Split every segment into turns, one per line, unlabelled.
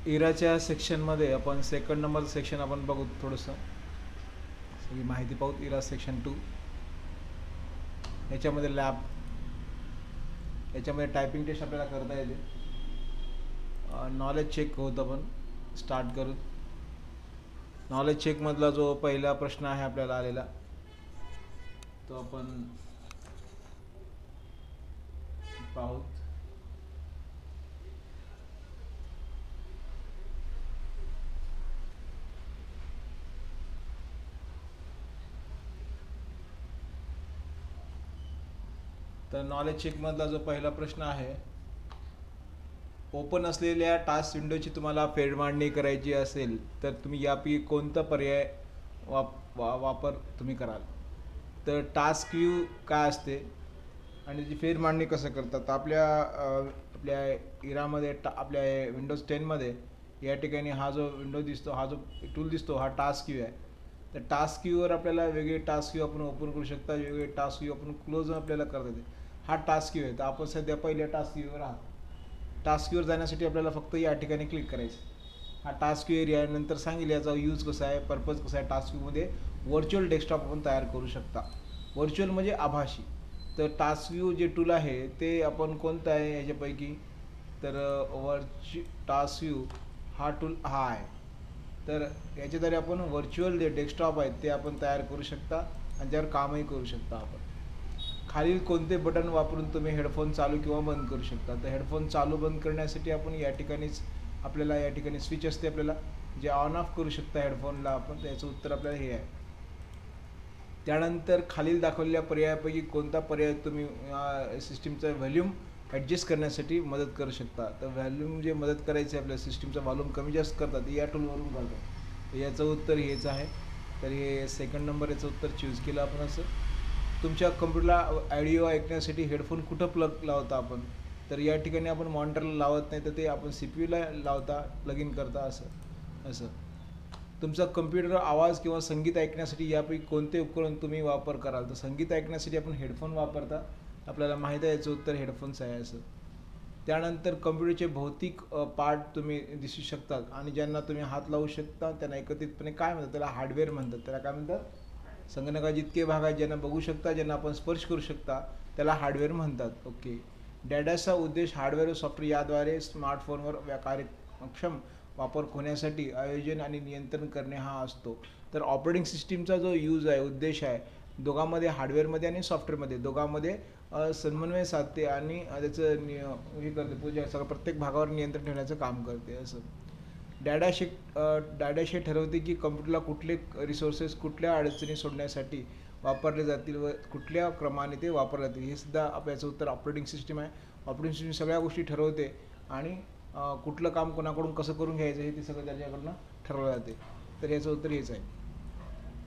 इराच्या सेक्शनमध्ये आपण सेकंड नंबरचं सेक्शन आपण बघू थोडंसं सगळी माहिती पाहू. इरा सेक्शन 2 याच्यामध्ये लॅब, याच्यामध्ये टायपिंग टेस्ट आपल्याला करता येते. नॉलेज चेक होतं आपण स्टार्ट करू. नॉलेज चेकमधला जो पहिला प्रश्न आहे आपल्याला आलेला तो आपण पाहू. तर नॉलेज चेकमधला जो पहिला प्रश्न आहे, ओपन असलेल्या टास्क विंडोची तुम्हाला फेरमांडणी करायची असेल तर तुम्ही यापैकी कोणता पर्याय वापर तुम्ही कराल. तर टास्क व्ह्यू काय असते आणि त्याची फेरमांडणी कसं करतात. तर आपल्या इरामध्ये आपल्या विंडोज 10मध्ये या ठिकाणी हा जो विंडो दिसतो, हा जो टूल दिसतो, हा टास्क व्ह्यू आहे. तर टास्क व्ह्यूवर आपल्याला वेगळे टास्क व्ह्यू आपण ओपन करू शकता, वेगळे टास्क व्ह्यू आपण क्लोज आपल्याला करता येते. हा टास्क व्ह्यू आहे. तर आपण सध्या पहिल्या टास्क व्ह्यूवर आहात. टास्क व्ह्यूवर जाण्यासाठी आपल्याला फक्त या ठिकाणी क्लिक करायचं. हा टास्क व्ह्यू एरिया आहे. नंतर सांगेल याचा यूज कसा आहे, पर्पज कसा आहे. टास्क व्ह्यूमध्ये व्हर्च्युअल डेस्कटॉप आपण तयार करू शकता. व्हर्च्युअल म्हणजे आभासी. तर टास्क व्ह्यू जे टूल आहे ते आपण कोणतं आहे याच्यापैकी, तर टास्क व्ह्यू हा टूल हा आहे. तर याच्याद्वारे आपण व्हर्च्युअल जे डेस्कटॉप आहेत ते आपण तयार करू शकता आणि त्यावर कामही करू शकता. आपण खालील कोणते बटन वापरून तुम्ही हेडफोन चालू किंवा बंद करू शकता. तर हेडफोन चालू बंद करण्यासाठी आपण या ठिकाणीच आपल्याला या ठिकाणी स्विच असते आपल्याला जे ऑन ऑफ करू शकता हेडफोनला आपण. त्याचं उत्तर आपल्याला हे आहे. त्यानंतर खालील दाखवलेल्या पर्यायापैकी कोणता पर्याय तुम्ही सिस्टीमचा व्हॉल्यूम ॲडजस्ट करण्यासाठी मदत करू शकता. तर व्हॉल्यूम जे मदत करायचे आपल्या सिस्टीमचा व्हॉल्यूम कमी जास्त करतात या टूलवरून करतात. तर याचं उत्तर हेच आहे. तर हे सेकंड नंबर याचं उत्तर चूज केलं आपण. असं तुमच्या कम्प्युटरला ऑडिओ ऐकण्यासाठी हेडफोन कुठं प्लग लावता आपण. तर या ठिकाणी आपण मॉनिटरला लावत नाही, तर ते आपण CPU ला लावता, प्लग इन करता. असं तुमचा कम्प्युटर आवाज किंवा संगीत ऐकण्यासाठी यापैकी कोणते उपकरण तुम्ही वापर कराल. तर संगीत ऐकण्यासाठी आपण हेडफोन वापरता. आपल्याला माहीत आहे याचं उत्तर हेडफोन्स आहे. असं त्यानंतर कम्प्युटरचे भौतिक पार्ट तुम्ही दिसू शकतात आणि ज्यांना तुम्ही हात लावू शकता त्यांना एकत्रितपणे काय म्हणतात, त्याला हार्डवेअर म्हणतात. त्याला काय म्हणतात, संगणकाचे जितके भाग आहेत ज्यांना बघू शकता, ज्यांना आपण स्पर्श करू शकता, त्याला हार्डवेअर म्हणतात. ओके. डॅडाचा उद्देश हार्डवेअर व सॉफ्टवेअर याद्वारे स्मार्टफोनवर कार्यक्षम वापर होण्यासाठी आयोजन आणि नियंत्रण करणे हा असतो. तर ऑपरेटिंग सिस्टीमचा जो यूज आहे, उद्देश आहे, दोघांमध्ये हार्डवेअरमध्ये आणि सॉफ्टवेअरमध्ये दोघांमध्ये समन्वय साधते आणि त्याचं हे करते, पूजा सगळं प्रत्येक भागावर नियंत्रण ठेवण्याचं काम करते. असं डॅडाशे ठरवते की कम्प्युटरला कुठले रिसोर्सेस कुठल्या अडचणी सोडण्यासाठी वापरले जातील व कुठल्या क्रमाने ते वापरले जातील. हे सुद्धा आपल्याचं उत्तर ऑपरेटिंग सिस्टीम आहे. ऑपरेटिंग सिस्टीम सगळ्या गोष्टी ठरवते आणि कुठलं काम कोणाकडून कसं करून घ्यायचं हे ते सगळं त्याच्याकडनं ठरवलं जाते. तर याचं उत्तर हेच आहे.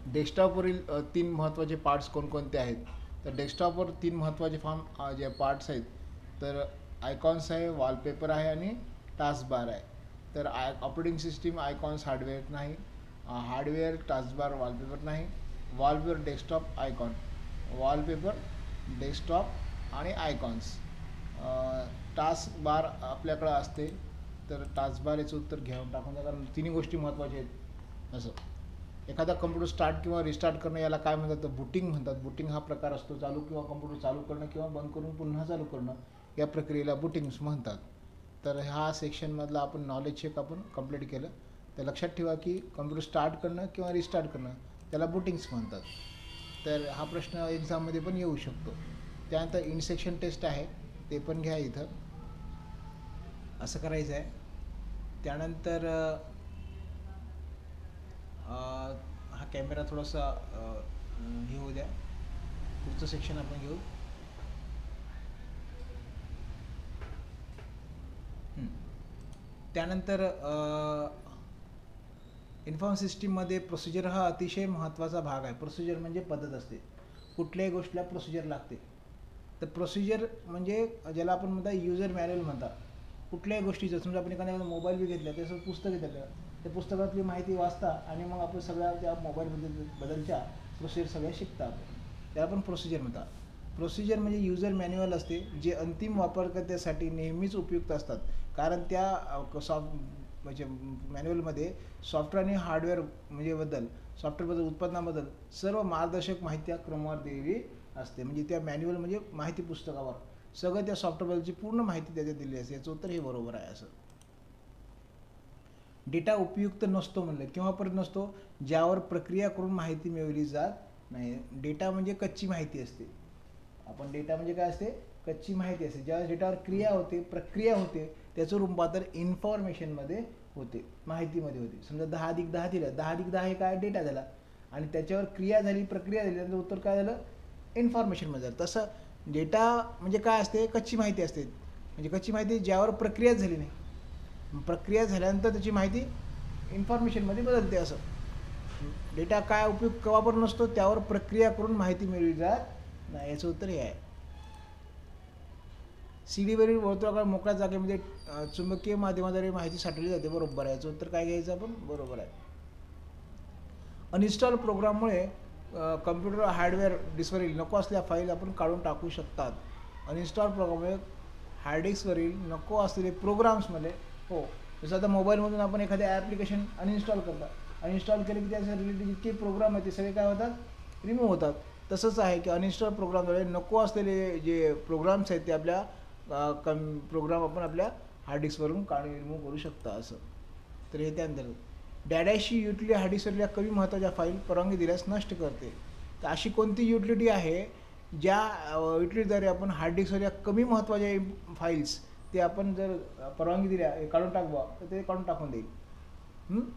डेस्कटॉपवरील 3 महत्त्वाचे पार्ट्स कोणकोणते आहेत. तर डेस्कटॉपवर 3 महत्त्वाचे जे पार्ट्स आहेत, तर आयकॉन्स आहे, वॉलपेपर आहे आणि टास्कबार आहे. तर ऑपरेटिंग सिस्टीम आयकॉन्स हार्डवेअर नाही, हार्डवेअर टास्कबार वॉलपेपर नाही. Wallpaper desktop icon, wallpaper desktop आणि आयकॉन्स. टास्कबार आपल्याकडं असते. तर टास्कबार याचं उत्तर घेऊन टाकून द्या, कारण तिन्ही गोष्टी महत्त्वाच्या आहेत. असं एखादा कम्प्युटर स्टार्ट किंवा रिस्टार्ट करणं याला काय म्हणतात, तर बूटिंग म्हणतात. बूटिंग हा प्रकार असतो. चालू किंवा कम्प्युटर चालू करणं किंवा बंद करून पुन्हा चालू करणं या प्रक्रियेला बूटिंग्स म्हणतात. तर ह्या सेक्शनमधला आपण नॉलेज चेक आपण कंप्लीट केलं. तर लक्षात ठेवा की कम्प्युटर स्टार्ट करणं किंवा रिस्टार्ट करणं त्याला बूटिंग्स म्हणतात. तर हा प्रश्न एक्झाममध्ये पण येऊ शकतो. त्यानंतर इनसेक्शन टेस्ट आहे, ते पण घ्या इथं. असं करायचं आहे. त्यानंतर हा कॅमेरा थोडासा हे होऊ द्या. पुढचं सेक्शन आपण घेऊ. त्यानंतर इन्फॉर्म सिस्टीममध्ये प्रोसिजर हा अतिशय महत्त्वाचा भाग आहे. प्रोसिजर म्हणजे पद्धत असते. कुठल्याही गोष्टीला प्रोसिजर लागते. तर प्रोसिजर म्हणजे ज्याला आपण म्हणता युजर मॅन्युअल म्हणतात. कुठल्याही गोष्टीचं समजा आपण एखाद्या मोबाईल बी घेतला, त्याचं पुस्तक घेतलं, त्या पुस्तकातली माहिती वाचता आणि मग आपण सगळ्या त्या मोबाईलबद्दलच्या प्रोसिजर सगळ्या शिकता आपण. त्याला आपण प्रोसिजर म्हणतात. प्रोसिजर म्हणजे युजर मॅन्युअल असते, जे अंतिम वापरकर्त्यासाठी नेहमीच उपयुक्त असतात. कारण त्या म्हणजे मॅन्युअलमध्ये सॉफ्टवेअर आणि हार्डवेअर म्हणजे सॉफ्टवेअरबद्दल उत्पादनाबद्दल सर्व मार्गदर्शक माहिती त्या क्रमवार दिलेली असते. म्हणजे त्या मॅन्युअल म्हणजे माहिती पुस्तकावर सगळं त्या सॉफ्टवेअरबद्दलची पूर्ण माहिती त्याच्यात दिलेली असते. याचं उत्तर हे बरोबर आहे. असं डेटा उपयुक्त नसतो म्हणलं केव्हापर्यंत नसतो, ज्यावर प्रक्रिया करून माहिती मिळवली जात नाही. डेटा म्हणजे कच्ची माहिती असते. आपण डेटा म्हणजे काय असते, कच्ची माहिती असते. ज्यावेळेस डेटावर क्रिया होते, प्रक्रिया होते, त्याचं रूपांतर इन्फॉर्मेशनमध्ये होते, माहितीमध्ये होते. समजा 10+10 दिलं, 10+10 हे काय डेटा झाला आणि त्याच्यावर क्रिया झाली, प्रक्रिया झाली, त्याचं उत्तर काय झालं, इन्फॉर्मेशनमध्ये झालं. तसं डेटा म्हणजे काय असते, कच्ची माहिती असते. म्हणजे कच्ची माहिती ज्यावर प्रक्रियाच झाली नाही, प्रक्रिया झाल्यानंतर त्याची माहिती इन्फॉर्मेशनमध्ये बदलते. असं डेटा काय उपयोग केव्हापर्यंत नसतो, त्यावर प्रक्रिया करून माहिती मिळवली जात नाही. याचं उत्तर हे आहे. सीडीवरील वर्तुळाकार मोकळ्या जागेमध्ये चुंबकीय माध्यमाद्वारे माहिती साठवली जाते. बरोबर आहे. याचं उत्तर काय घ्यायचं आपण, बरोबर आहे. अनइन्स्टॉल प्रोग्राममुळे कम्प्युटर हार्डवेअर डिस्कवरील नको असलेल्या फाईल आपण काढून टाकू शकतात. अनइन्स्टॉल प्रोग्राममुळे हार्ड डिस्कवरील नको असलेले प्रोग्राम्समध्ये हो, जसं आता मोबाईलमधून आपण एखादे ॲप्लिकेशन अनइन्स्टॉल करतात, अनइन्स्टॉल केले की त्याच्या रिलेटेड जितके प्रोग्राम आहेत ते सगळे काय होतात, रिमूव्ह होतात. तसंच आहे की अनइन्स्टॉल प्रोग्रामद्वारे नको असलेले जे प्रोग्राम्स आहेत ते आपल्या प्रोग्राम आपण आपल्या हार्ड डिस्कवरून काढून रिमूव्ह करू शकता. असं तर हे त्यानंतर डॅडॅशी युटिलिटी हार्ड डिस्कवरल्या कमी महत्त्वाच्या फाईल परवानगी दिल्यास नष्ट करते. तर अशी कोणती युटिलिटी आहे ज्या युटिलिटीद्वारे आपण हार्ड डिस्कवरल्या कमी महत्त्वाच्या फाईल्स ते आपण जर परवानगी दिल्या हे काढून टाकवा तर ते काढून टाकून देईल.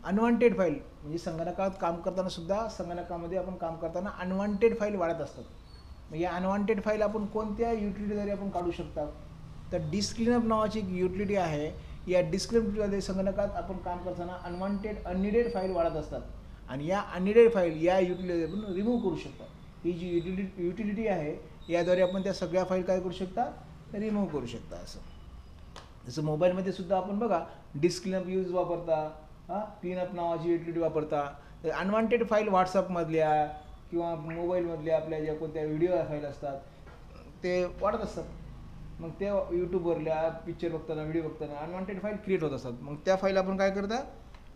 अनवॉन्टेड फाईल म्हणजे संगणकात काम करताना सुद्धा संगणकामध्ये आपण काम करताना अनवॉन्टेड फाईल वाढत असतात. मग या अनवॉन्टेड फाईल आपण कोणत्या युटिलिटीद्वारे आपण काढू शकता, तर डिस्क क्लीनअप नावाची एक युटिलिटी आहे. या डिस्क क्लीनअपमध्ये संगणकात आपण काम करताना अननीडेड फाईल वाढत असतात आणि या अननीडेड फाईल या युटिलिटी आपण रिमूव्ह करू शकता. ही जी युटिलिटी आहे याद्वारे आपण त्या सगळ्या फाईल काय करू शकता, रिमूव्ह करू शकता. असं जसं मोबाईलमध्ये सुद्धा आपण बघा डिस्क क्लीनअप यूज वापरता, क्लीनअप नावाची युटिलिटी वापरता. अनवॉन्टेड फाईल व्हॉट्सअपमधल्या किंवा मोबाईलमधल्या आपल्या ज्या कोणत्या व्हिडिओ फाईल असतात ते वाढत असतात. मग ते यूट्यूबवरल्या पिक्चर बघताना व्हिडिओ बघताना अनवॉन्टेड फाईल क्रिएट होत असतात. मग त्या फाईल आपण काय करता,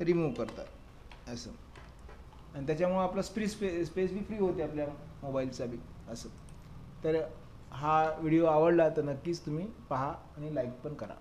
रिमूव्ह करता. असं आणि त्याच्यामुळं आपला स्पेस बी फ्री होते आपल्या मोबाईलचा बी. असं तर हा व्हिडिओ आवडला तर नक्कीच तुम्ही पहा आणि लाईक पण करा.